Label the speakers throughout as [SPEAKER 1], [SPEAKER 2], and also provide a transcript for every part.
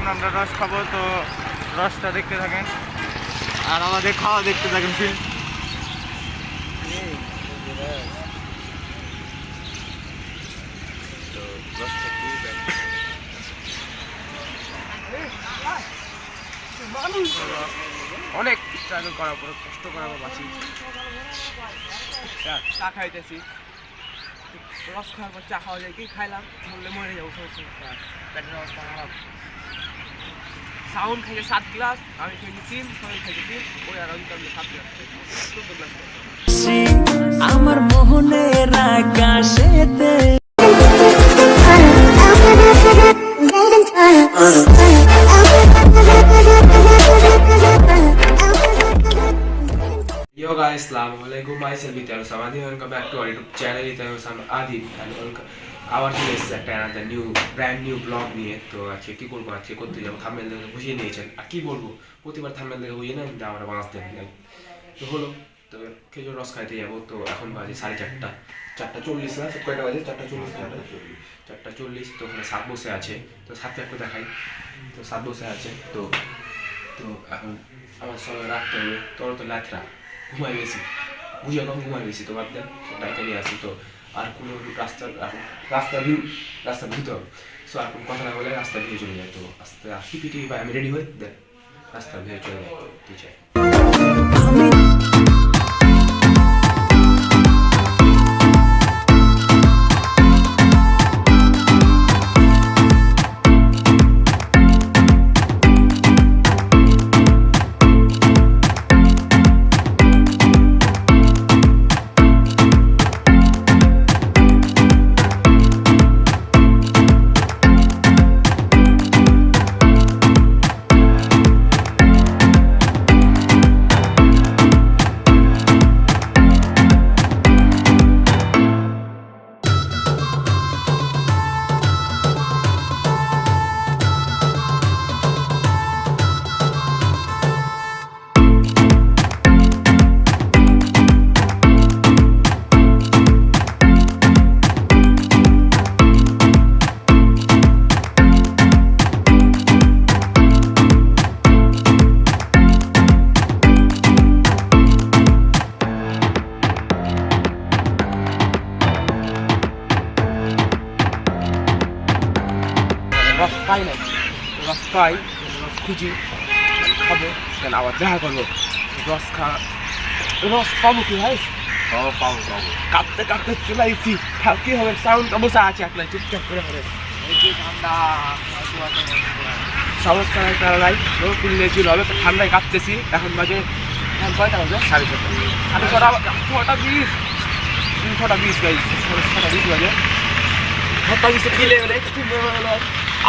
[SPEAKER 1] এখন আমরা রস খাবো, তো রসটা দেখতে থাকেন আর আমাদের খাওয়া দেখতে থাকেন ফিল্ম। অনেক স্ট্রাগল করার পর, কষ্ট করার পর বাঁচি, চা খাইতেছি। রস খাওয়ার পর চা খাওয়া যায়, কি খাইলাম বললে মরে যাবো, পেটের অবস্থা খারাপ। সাউন্ড খাইছে 7 গ্লাস, আমি খাইছি 3, সোহেল খাইছে 3, ওই আর অন্তত 7 গ্লাস, 14 গ্লাস।
[SPEAKER 2] আমার মোহনের আকাশেতে
[SPEAKER 3] Yo guys, Assalamualaikum. Myself Italo Samadhi. Welcome back to our YouTube channel. Italo Samadhi and welcome our today's another brand new vlog নিয়ে। তো আজকে কি করবো, আজকে করতে যাবো, থাম্বনেল দেখে বুঝিয়ে নিয়েছেন। আর কি বলবো, প্রতিবার থাম্বনেল দেখে বুঝিয়ে নেন যে আমরা বাঁচতে নাই। তো হলো, তো খেজুর রস খাইতে যাবো। তো এখন বাজে 4:30, 4:40 না, কয়টা বাজে? 4:40। তো ওখানে সাত বসে আছে, তো সাতটা একটু দেখাই। তো সাত বসে আছে, তো এখন আমার সঙ্গে রাখতে হবে। তোর তো লাথরা ঘুমাই বেশি, বুঝে কম ঘুমাই বেশি, তো বাদ দেন, ডাইকে নিয়ে আসি। তো আর কোনো রাস্তা ভিউ তো সো আর কোনো কথা না বলে রাস্তা ভিউ চলে যায়। তো আস্তে টিপি বা আমি রেডি হয়ে দেন রাস্তা ভিউ চলে যায়। ঠিক আছে,
[SPEAKER 1] রস পাই নাই, রস পাই, রস খুঁজি, খাবো, দেন আবার দেখা করবো। রস পাবো কি ভাই? পাবো কাঁপতে কাঁপতে চলে আসছি। কি হবে, সাউন্ড অবস্থা আছে আপনার, চুপচাপ করে হবে। ঠান্ডা সমস্যা নাই, তারা নাই, কিনলে ছিল হবে। তো ঠান্ডায় কাঁপতেছি। এখন বাজে কয়টা বাজে? 6:30। 6:20 গাইজ, 6:20 বাজে। 6:20 কিলে হলে একটু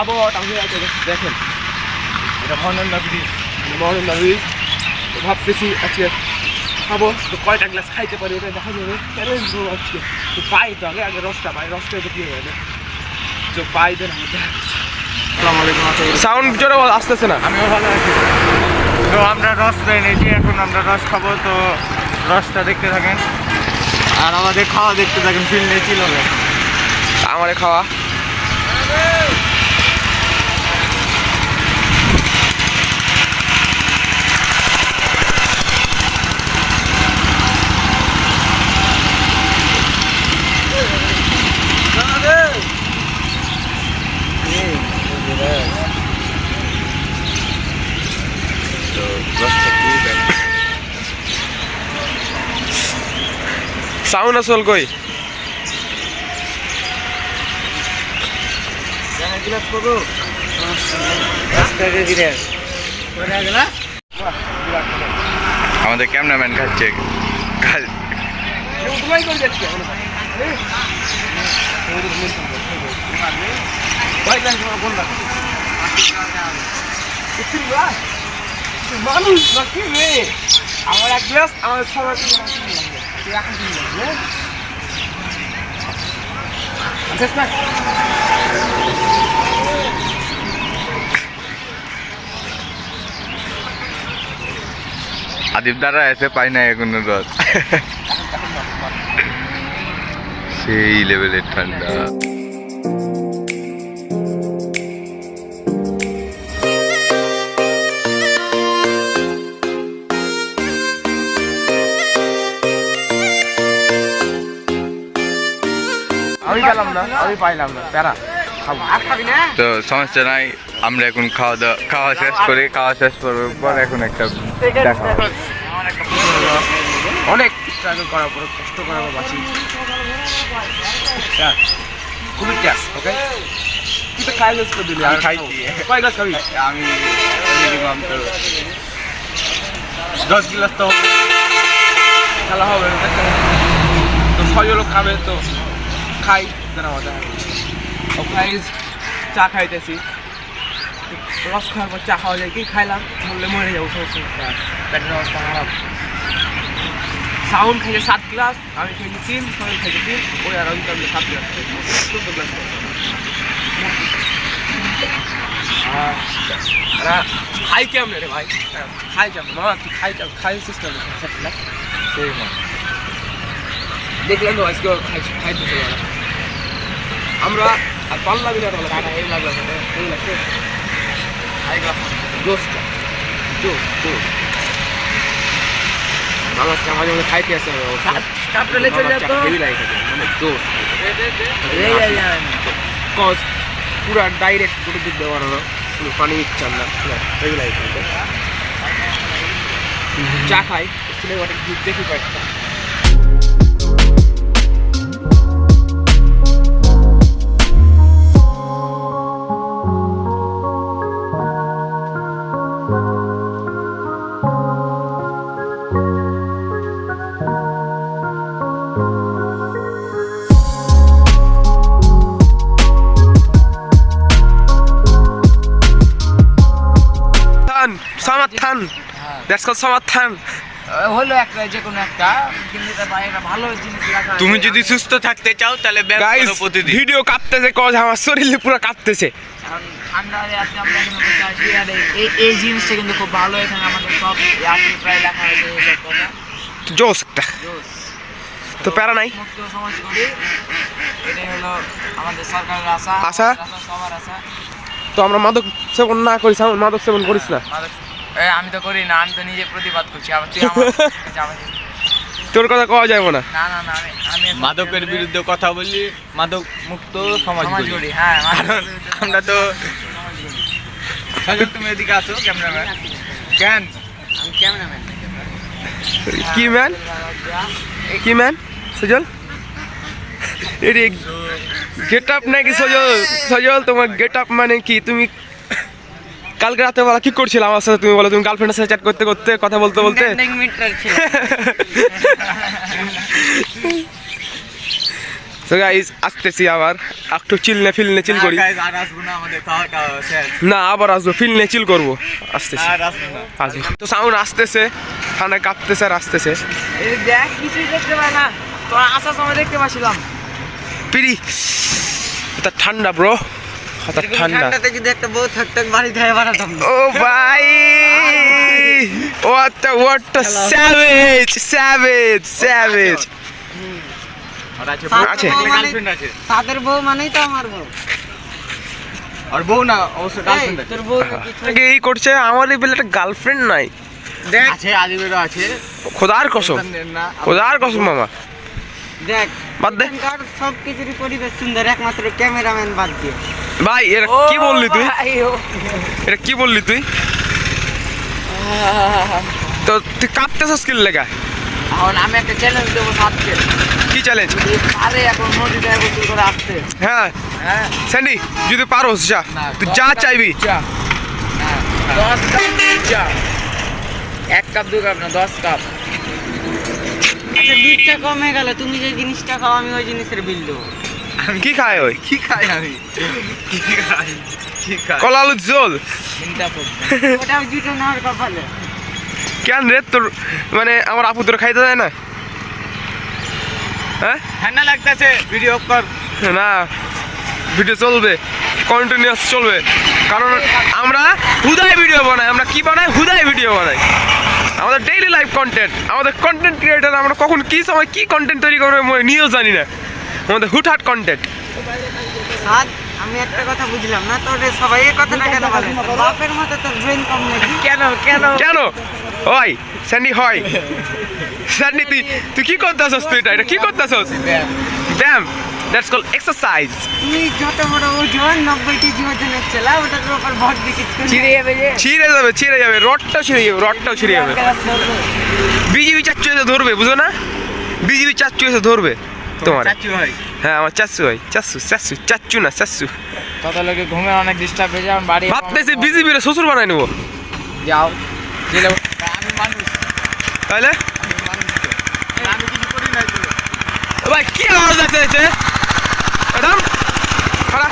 [SPEAKER 1] আবহাওয়াটা হয়ে আছে। দেখেন, এটা মহানন্দা ব্রিজ। ভাবতেছি আজকে খাবো, তো কয়টা গ্লাস খাইতে পারি ওটা দেখা যাবে। আজকে তো পাই, তো আগে রসটা পাই, রসটা তো কি হয়ে যাবে, তো পাই দেন। সাউন্ড জোরে আসতেছে না, আমিও ভালো আছি। তো আমরা রস পেয়ে নিয়েছি, এখন আমরা রস খাবো। তো রসটা দেখতে থাকেন আর আমাদের খাওয়া দেখতে থাকেন। ফিল নিয়েছিল আমাদের খাওয়া। সাউন্ড আসল কই?
[SPEAKER 4] আমাদের ক্যামেরাম্যান খাচ্ছে
[SPEAKER 1] মানুষ নাকি রে? আমার এক গ্লাস, আমার সবাই
[SPEAKER 4] আদিব দ্বারা এসে পাই না এখন রস সেই লেভেলের ঠান্ডা।
[SPEAKER 1] পেলাম না, আমি পাইলাম না প্যারা খাবো।
[SPEAKER 4] তো সমস্যা নাই, আমরা এখন খাওয়া শেষ করি। খাওয়া শেষ করার পর এখন একটা দেখা হবে।
[SPEAKER 1] অনেক স্ট্রাগল করার পর, কষ্ট করার পর বাঁচি। খুবই ট্যাক্স, ওকে? তুই তো খাই করে দিলি, আমি খাইছি। কয় গ্লাস খাবি?
[SPEAKER 4] আমি মিনিমাম তো
[SPEAKER 1] 10 গ্লাস তো খেলা হবে, তো 6 লোক খাবে, তো খাই যেন আমাদের গাইস। চা খাইতেছি, রস খাওয়ার পর চা খাওয়া যায়, কি খাইলাম বললে মরে যাবো, সমস্যা পেটের অবস্থা খারাপ। সাউন্ড খাইছে 7 গ্লাস, আমি খাইছি 3, সোহেল খাইছে 3, ওই আর অন্তত 7 গ্লাস, 14 গ্লাস খাই কেমন রে ভাই? খাই কেমন মামা? তুই খাই সিস্টেম সেই মা দেখলেন তো আজকে খাইতেছে আমরা আর পাল্লা বিনা টাকা এই লাগলো এই লাগছে খাই গ্লাস দোস্ত মামা মাঝে মাঝে খাইতে আসে কাপড়ে চলে যেত হেভি লাগে মানে দোস্ত কজ পুরা ডাইরেক্ট করে দিতে পারো না, কোনো পানি ইচ্ছা না, হেভি লাগে চা খাই স্কুলে ওটা দেখি কয়েকটা। সমাধান, দ্যাটস কল সমাধান।
[SPEAKER 2] হলো একটা যে কোনো একটা, কিন্তু এটা বাইরে ভালো জিনিস রাখা।
[SPEAKER 4] তুমি যদি সুস্থ থাকতে চাও তাহলে ব্যায়াম
[SPEAKER 1] গাইস
[SPEAKER 4] করো প্রতিদিন।
[SPEAKER 1] ভিডিও কাঁপতেছে, কজ আমার শরীরে পুরো কাঁপতেছে।
[SPEAKER 2] ঠান্ডা রাতে আমরা এখানে বসে আছি, আর এই জিনিসটা কিন্তু খুব ভালো। এখানে আমাদের সব ইয়াত্রী প্রায় লেখা হয়েছে এইসব কথা।
[SPEAKER 1] জোস একটা তো প্যারা নাই।
[SPEAKER 2] মুক্ত সমাজ করি, এটাই হলো আমাদের সরকারের আশা,
[SPEAKER 1] আশা?
[SPEAKER 2] সবার আশা।
[SPEAKER 1] তো আমরা মাদক সেবন না করি, মাদক সেবন করিস না।
[SPEAKER 2] আমি তো করি না, আমি তো নিজে প্রতিবাদ করছি। আবার তুই আমার
[SPEAKER 1] তোর কথা কওয়া যাবে না।
[SPEAKER 2] না না না, আমি
[SPEAKER 4] মাদকের বিরুদ্ধে কথা বলি, মাদক মুক্ত সমাজ
[SPEAKER 2] সমাজ
[SPEAKER 4] গড়ি।
[SPEAKER 2] করি। হ্যাঁ,
[SPEAKER 4] আমরা তো সাজু, তুমি এদিকে আসো ক্যামেরাম্যান। কেন
[SPEAKER 2] আমি ক্যামেরাম্যান।
[SPEAKER 1] কি ম্যান? কি ম্যান সজল? এরে গেট আপ নাকি সজল? সজল তোমার গেট আপ মানে কি? তুমি কালকে রাতে বেলা কি করছিলে আমার সাথে? তুমি বলো, তুমি গার্লফ্রেন্ডের সাথে চ্যাট করতে করতে, কথা বলতে বলতে। তো গাইস আসতেছি আবার, একটু চিল করি।
[SPEAKER 4] আর আসবো না, আমাদের খাওয়াটা শেষ।
[SPEAKER 1] না আবার আসবো, চিল করবো, আসতেছি
[SPEAKER 4] আর আসবো না।
[SPEAKER 1] আসবো। তো সাউন্ড আসতেছে, ঠান্ডায় কাঁপতেছে আর আসতেছে।
[SPEAKER 2] এই দেখ, কিছুই দেখতে পাই না, তোর আসার সময় দেখতে পাচ্ছিলাম।
[SPEAKER 1] পিড়ি এটা ঠান্ডা ব্রো, এটা ঠান্ডা।
[SPEAKER 2] ঠান্ডাতে যদি একটা বউ থাকতো বাড়ি থেকে বাড়াতাম।
[SPEAKER 1] ও ভাই, what a savage. আছে
[SPEAKER 4] গার্লফ্রেন্ড আছে।
[SPEAKER 2] তাদের বউ মানেই তো আমার বউ।
[SPEAKER 4] আর বউ না, অবশ্য গার্লফ্রেন্ড আছে।
[SPEAKER 2] তোর বউ
[SPEAKER 1] আগে এই করছে, আমার এই বেলা একটা গার্লফ্রেন্ড নাই।
[SPEAKER 2] দেখ,
[SPEAKER 4] আছে, আদিবেরও আছে।
[SPEAKER 1] খোদার কসম, খোদার কসম মামা,
[SPEAKER 2] দেখ
[SPEAKER 1] বাদ দে
[SPEAKER 2] সব কিছুরই পরিবেশ সুন্দর, একমাত্র ক্যামেরাম্যান বাদ দিয়ে।
[SPEAKER 1] ভাই। এর কি বললি তুই? এটা কি বললি তুই? তো তুই কাঁপতেছিস কি লেগা?
[SPEAKER 2] এখন আমি একটা চ্যালেঞ্জ দেবো সাথে।
[SPEAKER 1] কি চ্যালেঞ্জ?
[SPEAKER 2] আরে এখন নদীতে গোসল করে আসতে।
[SPEAKER 1] হ্যাঁ
[SPEAKER 2] হ্যাঁ,
[SPEAKER 1] স্যান্ডি, যদি পারোস যা, তুই যা চাইবি।
[SPEAKER 2] 10 কাপ চা, 1 কাপ 2 কাপ না 10 কাপ। আচ্ছা, দুধটা কমে গেল, তুমি যে জিনিসটা খাও আমি ওই জিনিসের বিল দেবো।
[SPEAKER 1] কি খায় ওই?
[SPEAKER 4] কি খাই আমি? কি খাই?
[SPEAKER 1] কলা আলুর ঝোল?
[SPEAKER 2] চিন্তা করছি ওটা জুটো না আর কপালে।
[SPEAKER 1] কেন রে, তোর মানে আমার আপু তোর খাইতে দেয় না? হ্যাঁ
[SPEAKER 4] ঠান্ডা লাগতেছে, ভিডিও অফ কর।
[SPEAKER 1] না, ভিডিও চলবে, কন্টিনিউয়াস চলবে, কারণ আমরা হুদায় ভিডিও বানাই। আমরা কি বানাই? হুদায় ভিডিও বানাই। আমাদের ডেইলি লাইফ কন্টেন্ট, আমাদের কন্টেন্ট ক্রিয়েটার। আমরা কখন কি সময় কি কন্টেন্ট তৈরি করবো নিয়েও জানি না। আমাদের হুটহাট কন্টেন্ট।
[SPEAKER 2] সাদ, আমি একটা কথা বুঝলাম না, তোর সবাই এই কথাটা কেন বলে? বাপের মতো তোর ব্রেন কম নাকি? কেন কেন
[SPEAKER 1] কেন হয় স্যান্ডি? হয় স্যান্ডি, তুই কি করতেছস? তুই এটা কি করতেছস? ব্যায়াম?
[SPEAKER 3] That's call exercise.
[SPEAKER 2] তুমি যত বড় ওজন 90 কেজি ওজনের ছেলে ওটার উপর ভর দিছিস
[SPEAKER 1] ছিঁড়ে যাবে যে
[SPEAKER 3] ছিঁড়ে যাবে রডটাও ছিঁড়ে যাবে। বিজিবি চাচ্চু এসে ধরবে, বুঝো না? বিজিবি চাচ্চু এসে ধরবে তোমার। হ্যাঁ আমার চাচ্চু না চাচ্চু।
[SPEAKER 1] কত লোকে ঘুমে অনেক ডিস্টার্ব হয়ে যায় বাড়ি
[SPEAKER 3] ভাবতেছি বিজিবির শ্বশুর বানাই নেবো।
[SPEAKER 1] যাও জেলে আমি মানুষ
[SPEAKER 3] তাহলে
[SPEAKER 1] আমি কিছু করি নাই তো
[SPEAKER 3] ভাই কি আওয়াজ আসছে? ম্যাডাম খাড়া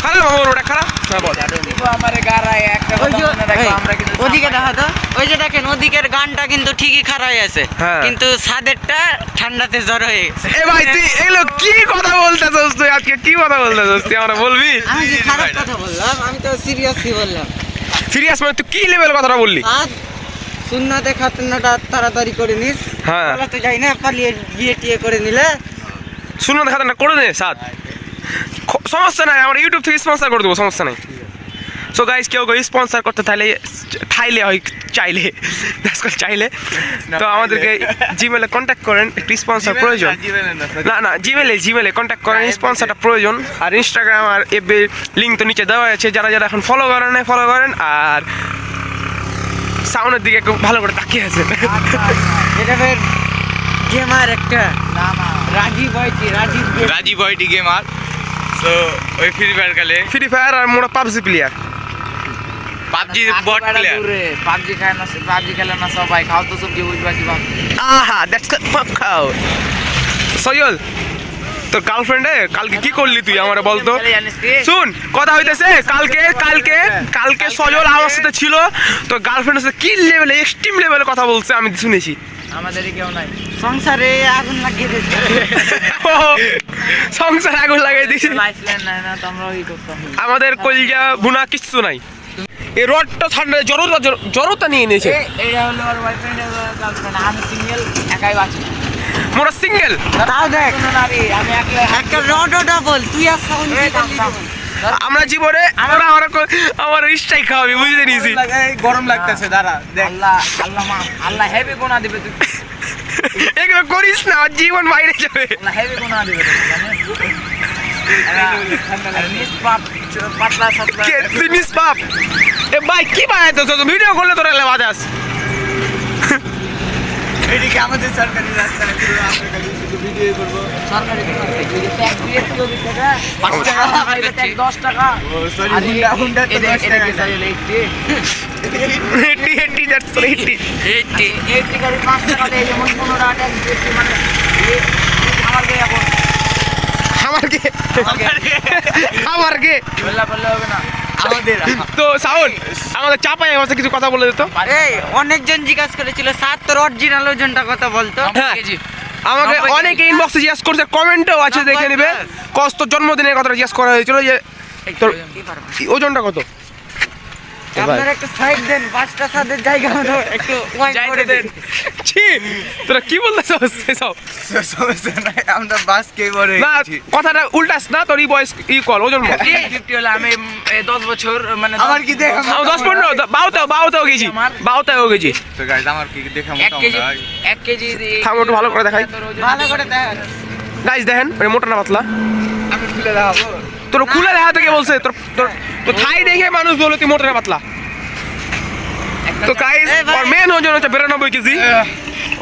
[SPEAKER 3] খাড়া বাবা ওটা খাড়া বল।
[SPEAKER 1] দিব আমারে গারায় একটা কথা মনে রাখো আমরা কিন্তু
[SPEAKER 2] ওদিকে দেখা তো, ওই যে দেখেন ওদিকের গানটা কিন্তু ঠিকই খারাই আছে,
[SPEAKER 3] হ্যাঁ।
[SPEAKER 2] কিন্তু ছাদেরটা ঠান্ডাতে জ্বর হয়ে গেছে।
[SPEAKER 3] এ ভাই তুই এগুলো কি কথা বলতেছস? তুই আজকে কি কথা বলতেছস? তুই আমরা বলবি
[SPEAKER 2] আমি কি খারাপ কথা বললাম? আমি তো সিরিয়াসলি বললাম।
[SPEAKER 3] সিরিয়াস মানে তুই কি লেভেল কথাটা বললি?
[SPEAKER 2] ছাদ সুন্নাতে খাতনাটা তাড়াতাড়ি করে নিস।
[SPEAKER 3] হ্যাঁ।
[SPEAKER 2] বলা তো যাই না, পালিয়ে বিয়ে টিয়ে করে নিলে
[SPEAKER 3] শুনো দেখা না করে নে সাদ, সমস্যা নাই, আমরা ইউটিউব থেকে স্পন্সর করে দেবো, সমস্যা নাই। সো গাইস কেউ স্পন্সর করতে চাইলে হয় চাইলে তো আমাদেরকে জিমেলে কন্ট্যাক্ট করেন, একটু স্পন্সর প্রয়োজন। না জিমেলে কন্ট্যাক্ট করেন, স্পন্সরটা প্রয়োজন। আর ইনস্টাগ্রাম আর এফবি লিঙ্ক তো নিচে দেওয়া আছে, যারা যারা এখন ফলো করেন। আর সাউন্ডের দিকে একটু ভালো করে তাকিয়ে আছে।
[SPEAKER 2] এটা ফের গেমার একটা
[SPEAKER 1] না না
[SPEAKER 4] রাজীব ভাইটি গেমার। তো ওই ফ্রি ফায়ার আর মোরা PUBG player, PUBG bot player.
[SPEAKER 1] PUBG খায় না, পাবজি খেলে না সবাই, খাও তো সবজি বুঝবা কি বাপ।
[SPEAKER 3] আহা দ্যাটস খাও। সয়ল তোর গার্লফ্রেন্ডে কালকে কি করলি তুই আমার বলতো?
[SPEAKER 1] জানিস কি
[SPEAKER 3] শুন কথা হইতেছে, কালকে সজল আমার সাথে ছিল, তোর গার্লফ্রেন্ডের সাথে কি লেভেলে এক্সট্রিম লেভেলে কথা বলছে আমি শুনেছি।
[SPEAKER 1] আমাদেরই কেউ নাই
[SPEAKER 2] সংসারে আগুন লাগিয়ে দিয়েছে।
[SPEAKER 3] সংসার আগুন লাগাই দিছি,
[SPEAKER 1] লাইফ লাইন নাই না তো আমরা ওই করতাম।
[SPEAKER 3] আমাদের কলজা বুনা কিচ্ছু নাই। এই রডটা ঠান্ডা জড়তা নিয়ে নিয়েছে।
[SPEAKER 1] এইটা হলো ওর বয়ফ্রেন্ড গার্লফ্রেন্ড, আমি সিঙ্গেল একাই বাঁচি।
[SPEAKER 3] মোরা সিঙ্গেল।
[SPEAKER 2] তাও দেখ
[SPEAKER 1] কোনো নারী আমি একলা
[SPEAKER 2] একটা রড ডাবল, তুই আর সাউন্ড
[SPEAKER 3] আমরা জীবনে আমার ইচ্ছাই খাওয়াবি, বুঝতে নিয়েছি।
[SPEAKER 1] গরম লাগতেছে দাঁড়া দেখ। আল্লাহ হেভি কোনা দিবে তুই,
[SPEAKER 3] এগুলো করিস না, আমার জীবন বাইরে যাবে।
[SPEAKER 1] আল্লাহ হেভি কোনা দিবে তুই জানিস। পাতলা সাতলা
[SPEAKER 3] কে তুই নিষ্পাপ? এ ভাই কি বানাইতো তো ভিডিও করলে তোরা এলে বাজাস।
[SPEAKER 1] এদিকে আমাদের সরকারি রাস্তা না, পুরো আমরা খালি শুধু ভিডিও করব। সরকারি যদি ট্যাক্স দিয়ে তো দিতে টাকা 5 টাকা খাইবে ট্যাক্স 10 টাকা। ও সরি হুন্ডা তো 10 টাকা চাইলে
[SPEAKER 3] 80 দ্যাটস 80
[SPEAKER 1] গাড়ি 5 টাকা দেয়, যেমন 15 টাকা ট্যাক্স দিচ্ছি, মানে আমার কে এখন
[SPEAKER 3] আমার কে
[SPEAKER 1] বললা বললে হবে না আমাদের।
[SPEAKER 3] তো সাউন্ড আমাদের চাপাই ভাষা কিছু কথা বলে দিত।
[SPEAKER 2] এই অনেকজন জিজ্ঞাসা করেছিল স্যার তোর অরিজিনাল ওজনটা কত বলতো।
[SPEAKER 3] হ্যাঁ, আমাকে অনেকে ইনবক্সে জিজ্ঞাসা করছে, কমেন্টেও আছে, দেখে নিবে। কষ্ট জন্মদিনের কথাটা জিজ্ঞাসা করা হয়েছিল যে তোর ওজনটা কত।
[SPEAKER 2] আপনারা একটু সাইড দেন, পাঁচটা সাদের জায়গা মতো একটু ওয়াইড করে দেন।
[SPEAKER 3] ছি তোরা কি বলতেছস সব?
[SPEAKER 1] সমস্যা নাই, আমরা বাস কে বলে
[SPEAKER 3] না কথাটা উল্টাস না, তোর বয়স কল ওজন বল।
[SPEAKER 1] 50 হলো আমি 10 বছর, মানে
[SPEAKER 2] আমার কি দেখ
[SPEAKER 3] 10-15 বাউতাও গেছি, বাউতাও গেছি।
[SPEAKER 4] তো গাইস আমার কি দেখা
[SPEAKER 1] 1 কেজি
[SPEAKER 3] থাম একটু ভালো করে দেখাই।
[SPEAKER 2] ভালো করে দেখ।
[SPEAKER 3] গাইস দেখেন ওই মোটা না পাতলা,
[SPEAKER 1] আমি খুলে দেখাবো।
[SPEAKER 3] তোর খুলে দেখা থেকে বলছে, তোর তোর তোর থাই দেখে মানুষ বলে তুই মোটা না পাতলা। তো গাইস ওর মেন ওজন হচ্ছে 92 কেজি,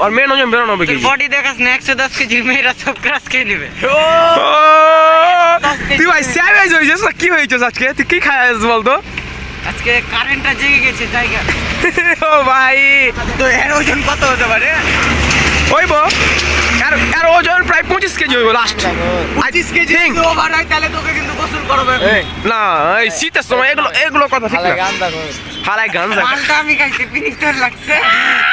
[SPEAKER 3] ওর মেন ওজন 92 কেজি।
[SPEAKER 2] বডি দেখাস না 110 কেজি, মেয়েরা সব ক্রাশ খেয়ে নেবে।
[SPEAKER 3] তুই ভাই স্যাভেজ হয়েছিস না? কি হয়েছিস আজকে? তুই কি খাইছিস বলতো?
[SPEAKER 2] আজকে কারেন্টটা জেগে গেছে জায়গা।
[SPEAKER 3] ও ভাই
[SPEAKER 1] তো এর ওজন কত হতে পারে?
[SPEAKER 3] হইব এর ওজন প্রায় 25 কেজি হইব লাস্ট।
[SPEAKER 1] 25 কেজি তো ওভার হয়, তাহলে তোকে কিন্তু গোসল করবে।
[SPEAKER 3] না এই শীতের সময় এগুলো কথা ঠিক না। হালাই গাঞ্জা
[SPEAKER 2] মালটা আমি খাইছি, পিনিকটার লাগছে।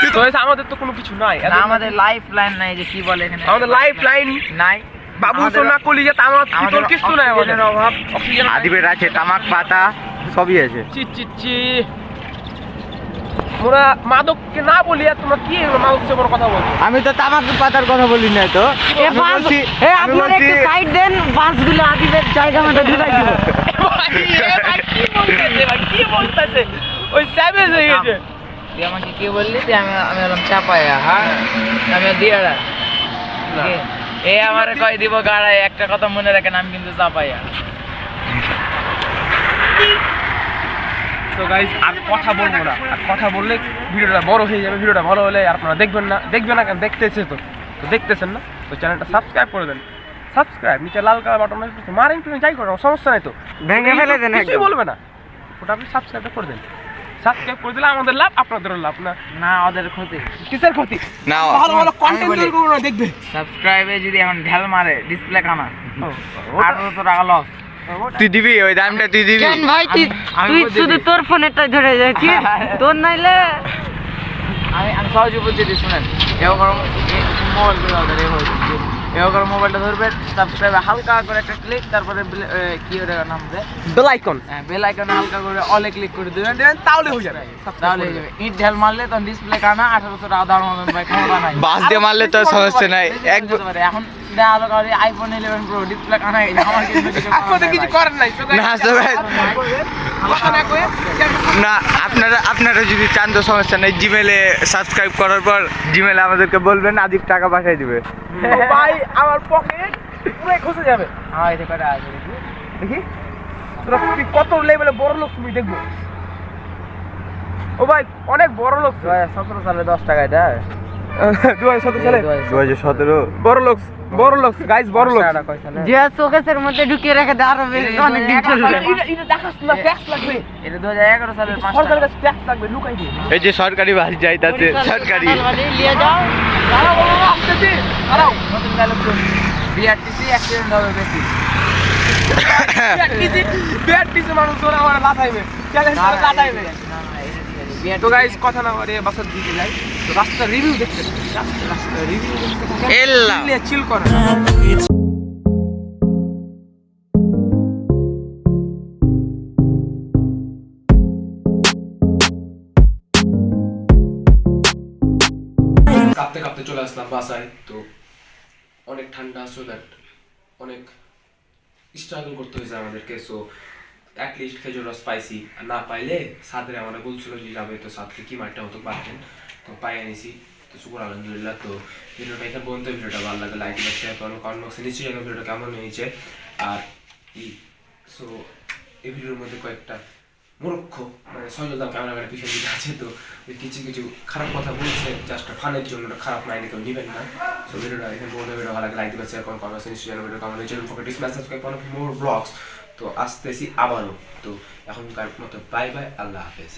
[SPEAKER 3] তুই তো আমাদের তো কোনো কিছু নাই,
[SPEAKER 1] না আমাদের লাইফ লাইন নাই, যে কি বলে এখানে
[SPEAKER 3] আমাদের লাইফ লাইন
[SPEAKER 1] নাই।
[SPEAKER 3] বাবু সোনা কলি যে আমার তোর কিছু নাই, আমাদের
[SPEAKER 1] অভাব।
[SPEAKER 3] অক্সিজেন
[SPEAKER 2] আদিবের আছে তামাক পাতা সবই আছে।
[SPEAKER 3] চি মোরা মাদককে না বলি, আর তোমরা কি এগুলো মাদক সেবনের কথা বলছো?
[SPEAKER 2] আমি তো তামাক পাতার কথা বলি না তো। আপনারা একটু সাইড দেন, বাসগুলো আদিবের জায়গা মতো ঢুকাই দিব।
[SPEAKER 3] কি বলতেছে ওই স্যাভেজ হয়ে গেছে।
[SPEAKER 1] তুই আমাকে কি বললি? তুই আমি হলাম চাপায়া। হ্যাঁ আমি দিয়াড়া।
[SPEAKER 2] এ আমারে কয় দিব গাড়ায়, একটা কথা মনে রাখেন আমি কিন্তু চাপাইয়া।
[SPEAKER 1] তো গাইজ আর কথা বলবো না, আর কথা বললে ভিডিওটা বড় হয়ে যাবে। ভিডিওটা ভালো হলে আর আপনারা দেখবেন না কেন, দেখতেছে তো দেখতেছেন না, তো চ্যানেলটা সাবস্ক্রাইব করে দেন। সাবস্ক্রাইব নিচে লাল কালার বাটন আছে, মারেন তুমি যাই করো, সমস্যা নাই তো,
[SPEAKER 2] ভেঙে ফেলে দেন,
[SPEAKER 1] কিছুই বলবে না, ওটা আপনি সাবস্ক্রাইবটা করে দেন। সাবস্ক্রাইব করে দিলে আমাদের লাভ, আপনাদেরও লাভ। না
[SPEAKER 2] না ওদের ক্ষতি,
[SPEAKER 1] কিসের ক্ষতি?
[SPEAKER 4] না
[SPEAKER 1] ভালো ভালো কন্টেন্ট তৈরি করবো না, দেখবে।
[SPEAKER 2] সাবস্ক্রাইবে যদি এখন ঢেল মারে ডিসপ্লে কানা 1800 টাকা লস।
[SPEAKER 4] তুই দিবি ওই দামটা, তুই দিবি।
[SPEAKER 2] কেন ভাই তুই শুধু তোর ফোনেরটাই ধরে যাচ্ছিস, তোর নাইলে আমি সহজ বুদ্ধি দিই, শুনেন। মোবাইলটা ধরবেন, সাবস্ক্রাইবে হালকা করে একটা ক্লিক, তারপরে কি ওটা নাম দেয়,
[SPEAKER 1] বেল আইকন,
[SPEAKER 2] হ্যাঁ বেল আইকনে হালকা করে অলে ক্লিক করে দিবেন,
[SPEAKER 1] তাহলে হয়ে যাবে।
[SPEAKER 2] তাহলে হয়ে যাবে। ইট ঢেল মারলে তখন ডিসপ্লে কানা 1800 টাকা দাম মতন ভাই, ক্ষমতা নাই।
[SPEAKER 4] বাস দিয়ে মারলে তো সমস্যা নাই।
[SPEAKER 2] এখন দেখা হলো কারো আইফোন 11 প্রো ডিসপ্লে কানা, আমার কিন্তু
[SPEAKER 1] আপনাদের কিছু করার নাই।
[SPEAKER 4] না সবাই না, আপনারা যদি চান তো সমস্যা নেই, জিমেলে সাবস্ক্রাইব করার পর জিমেলে আমাদেরকে বলবেন, আদিব টাকা পাঠিয়ে দিবে।
[SPEAKER 1] ভাই আমার পকেট পুরো খসে যাবে।
[SPEAKER 2] হ্যাঁ এটা করে আছে
[SPEAKER 1] দেখি তোরা তুই কত লেভেলে বড় লোক, তুমি দেখবো। ও ভাই অনেক বড় লোক।
[SPEAKER 2] 2017 সালে 10 টাকা এটা,
[SPEAKER 1] 2017 সালে
[SPEAKER 4] 2017
[SPEAKER 1] বড় লোক গাইস, বড় লোক।
[SPEAKER 2] যে শোকেসের মধ্যে ঢুকিয়ে রেখে দেয় আরো বেশি অনেক দিন চলবে।
[SPEAKER 1] এটা দেখাস না, ট্যাক্স লাগবে।
[SPEAKER 2] এটা 2011 সালের 5
[SPEAKER 1] সরকারের কাছে ট্যাক্স লাগবে, লুকাই দিয়ে।
[SPEAKER 4] এই যে সরকারি বাস যাইতাছে, সরকারি
[SPEAKER 2] নিয়ে যাও,
[SPEAKER 1] দাঁড়াও বাবা, আসতেছি, দাঁড়াও।
[SPEAKER 2] নতুন ডায়লগ করুন, বিআরটিসি অ্যাক্সিডেন্ট হবে বেশি।
[SPEAKER 1] বিআরটিসি মানুষ ধরে আমার লাথাইবে, চ্যালেঞ্জ করে লাথাইবে। তো গাইস কথা না বলে বাসার দিকে যাই, তো রাস্তা রিভিউ দেখতে থাকি, রাস্তা রিভিউ দেখতে থাকি,
[SPEAKER 4] এল্লা
[SPEAKER 1] চিল করে।
[SPEAKER 3] কাঁপতে কাঁপতে চলে আসলাম বাসায়। তো অনেক ঠান্ডা, সো দ্যাট অনেক স্ট্রাগল করতে হয়েছে আমাদেরকে। সো অ্যাটলিস্ট খেজুর রস পাইছি, আর না পাইলে সাদরে আমরা বলছিল যে যাবে, তো সাদকে কি মারটা হতো পারতেন, তো পাই আনিছি। তো শুকুর আলহামদুলিল্লাহ। তো ভিডিওটা এখানে পর্যন্ত। ভিডিওটা ভালো লাগে লাইক বা শেয়ার করো, কমেন্ট বক্সে নিশ্চয়ই জানো ভিডিওটা কেমন হয়েছে। আর সো এই ভিডিওর মধ্যে কয়েকটা মূর্খ মানে সজলদাম ক্যামেরাম্যানের পিছনে দিকে আছে, তো ওই কিছু খারাপ কথা বলছে, জাস্ট ফানের জন্য, খারাপ মাইন্ডে কেউ নেবেন না। সো ভিডিওটা এখানে বলতে, ভিডিও ভালো লাগে লাইক দিবে, শেয়ার করুন, কমেন্ট বক্সে নিশ্চয়ই জানো ভিডিও কেমন হয়েছে। ফোকাস ম্যাচ সাবস্ক্রাইব করুন ফর মোর ব্লগস। তো আসতেছি আবারও। তো এখনকার মতো বাই বাই, আল্লাহ হাফেজ।